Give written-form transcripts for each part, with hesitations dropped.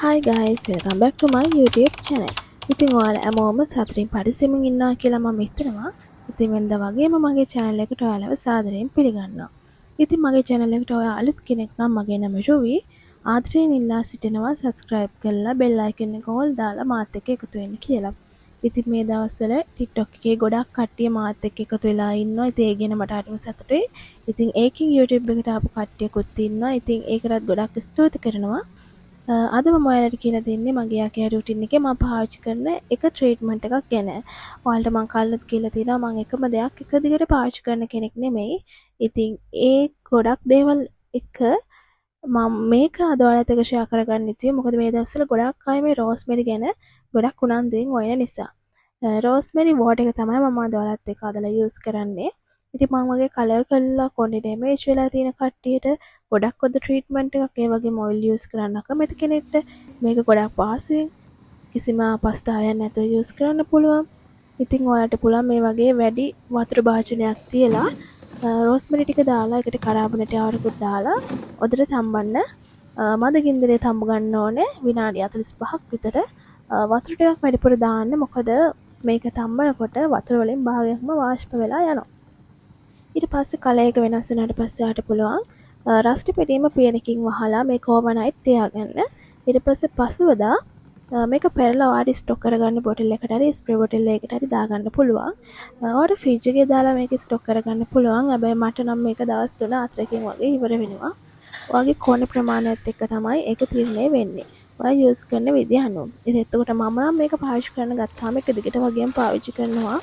Hi guys, welcome back to my YouTube channel. ඉතින් ඔයාලා හැමෝම සතුටින් පරිස්සමින් ඉන්නවා කියලා මම හිතනවා. ඉතින් වෙනදා වගේම මගේ channel එකට ඔයාලව සාදරයෙන් පිළිගන්නවා. ඉතින් මගේ channel එකට ඔයා අලුත් කෙනෙක් නම් මගේ නම රුවි. ආදරයෙන් ඉල්ලා සිටිනවා subscribe කරලා bell icon එක all දාලා මාත් එක්ක එකතු වෙන්න කියලා. ඉතින් මේ දවස්වල TikTok එකේ ගොඩක් කට්ටිය මාත් එක්ක එකතු වෙලා ඉන්නවා. ඉතින් ඒ ගැන මට හරිම සතුටුයි. ඉතින් ඒකින් YouTube එකට ආපු කට්ටියකුත් ඉන්නවා. ඉතින් ඒකටත් ගොඩක් ස්තුති කරනවා. අද මම ඔයාලට කියලා දෙන්නේ මගේ යකේ රුටින් එකේ මම පාවිච්චි කරන එක ට්‍රීට්මන්ට් එකක් ගැන. ඔයාලට මම කලින්ත් කියලා තියෙනවා මම එකම දෙයක් එක දිගට පාවිච්චි කරන කෙනෙක් නෙමෙයි. ඉතින් ඒ ගොඩක් දේවල් එක මම මේක අද ඔයාලත් එක්ක ෂෙයා කරගන්න ඉතියි. මොකද මේ දවස්වල ගොඩක් අය මේ රෝස්මෙරි ගැන ගොඩක් උනන්දුවෙන් හොයන නිසා. රෝස්මෙරි වෝටර් එක තමයි මම අද ඔයාලත් එක්ක අදලා යූස් කරන්නේ. ඉතින් මම වගේ කලර් කරලා කොන්ඩේ ඩැමේජ් වෙලා තියෙන කට්ටියට ගොඩක් හොඳ ට්‍රීට්මන්ට් එකක් ඒ වගේම ඔයිල් යූස් කරන්න අකමැති කෙනෙක්ට මේක ගොඩක් පහසුවෙන් කිසිම අපස්ථාවයක් නැතුව යූස් කරන්න පුළුවන්. ඉතින් ඔයාලට පුළුවන් මේ වගේ වැඩි වතුර භාජනයක් තියලා රෝස්මෙරි ටික දාලා ඒකට කරාබනට ආවරකුත් දාලා ඔදට තම්බන්න. මද ගින්දරේ තම්බ ගන්න ඕනේ විනාඩි 45ක් විතර. වතුර ටිකක් වැඩිපුර දාන්න මොකද මේක තම්බනකොට වතුර වලින් භාගයක්ම වාෂ්ප වෙලා යනවා. ඊට පස්සේ කලර් එක වෙනස් වුණාට පස්සේ ආට පුළුවන් රස්ටි පෙටීම පියනකින් වහලා මේක ඕවර්නයිට් තියාගන්න. ඊට පස්සේ පසුවදා මේක පෙරලා ඔයාලට ස්ටොක් කරගන්න බොටල් එකකට හරි ස්ප්‍රේ බොටල් එකකට හරි දාගන්න පුළුවන්. ඔයාලට ෆ්‍රිජ් එකේ දාලා මේක ස්ටොක් කරගන්න පුළුවන්. හැබැයි මට නම් මේක දවස් 3-4කින් වගේ ඉවර වෙනවා. ඔයාගේ කෝණේ ප්‍රමාණයත් එක්ක තමයි ඒක තීරණය වෙන්නේ. ඔයා යූස් කරන විදිහ අනුව. ඉතින් එතකොට මම නම් මේක පාවිච්චි කරන්න ගත්තාම එක දිගට වගේම පාවිච්චි කරනවා.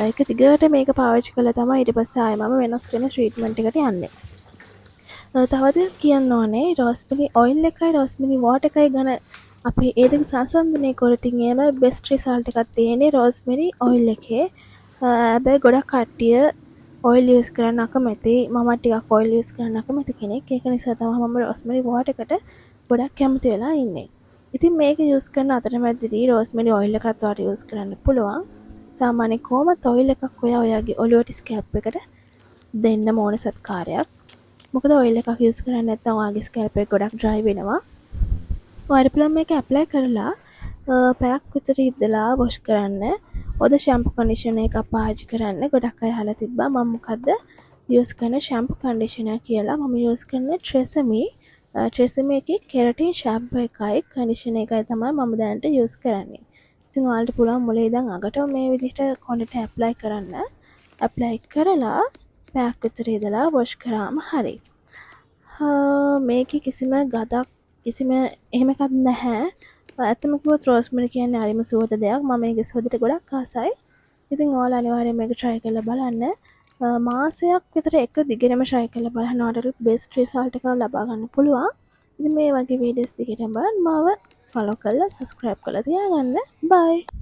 ඒක දිගට මේක පාවිච්චි කළා තමයි ඊට පස්සේ ආයෙ මම වෙනස් කරන ට්‍රීට්මන්ට් එකට යන්නේ. තව දෙයක් කියන්න ඕනේ රෝස්මෙරි ඔයිල් එකයි රෝස්මෙරි වෝටර් එකයි ගැන අපි ඒ දෙක සංසන්දනය කරොත් එහෙම බෙස්ට් රිසල්ට් එකක් තියෙන්නේ රෝස්මෙරි ඔයිල් එකේ. හැබැයි ගොඩක් කට්ටිය ඔයිල් යූස් කරන්න අකමැති. මම ටිකක් ඔයිල් යූස් කරන්න අකමැති කෙනෙක්. ඒක නිසා තමයි මම රෝස්මෙරි වෝටර් එකට ගොඩක් කැමති වෙලා ඉන්නේ. ඉතින් මේක යූස් කරන අතරමැදදී රෝස්මෙරි ඔයිල් එකත් ඔයාලට යූස් කරන්න පුළුවන්. සාමාන්‍ය කොහොමත් ඔයිල් එකක් ඔයාගේ ඔලුවට ස්කැල්ප් එකට දෙන්න ඕන සත්කාරයක්. මොකද ඔයිල් එකක් යූස් කරන්නේ නැත්නම් ඔයාගේ ස්කැල්ප් එක ගොඩක් ඩ්‍රයි වෙනවා. ඔයාලට පුළුවන් මේක ඇප්ලයි කරලා පැයක් විතර ඉඳලා වොෂ් කරන්න. ඔද ෂැම්පු කන්ඩිෂනර් එකක් පාවිච්චි කරන්න. ගොඩක් අය අහලා තිබ්බා මම මොකද්ද යූස් කරන ෂැම්පු කන්ඩිෂනර් කියලා. මම යූස් කරන්නේ ට්‍රෙසමි එකේ කෙරටින් ෂැම්පු එකයි කන්ඩිෂනර් එකයි තමයි මම දැනට යූස් කරන්නේ. ඉතින් ඔයාලට පුළුවන් මුලින් ඉඳන් අගට මේ විදිහට කොණ්ඩේට ඇප්ලයි කරන්න. ඇප්ලයි කරලා පැයක් විතර ඉඳලා වොෂ් කරාම හරි. මේකේ කිසිම ගඳක් කිසිම එහෙම එකක් නැහැ. ඇත්තම කිව්වොත් රෝස්මෙරි කියන්නේ හරිම සුවඳ දෙයක්. මම මේකේ සුවඳට ගොඩක් ආසයි. ඉතින් ඔයාලා අනිවාර්යෙන් මේක try කරලා බලන්න. මාසයක් විතර එක දිගටම try කරලා බලන්න ඔයාලට best result එකක් ලබා ගන්න පුළුවන්. ඉතින් මේ වගේ videos දිගටම බලන්න මාව follow කරලා subscribe කරලා තියාගන්න. bye.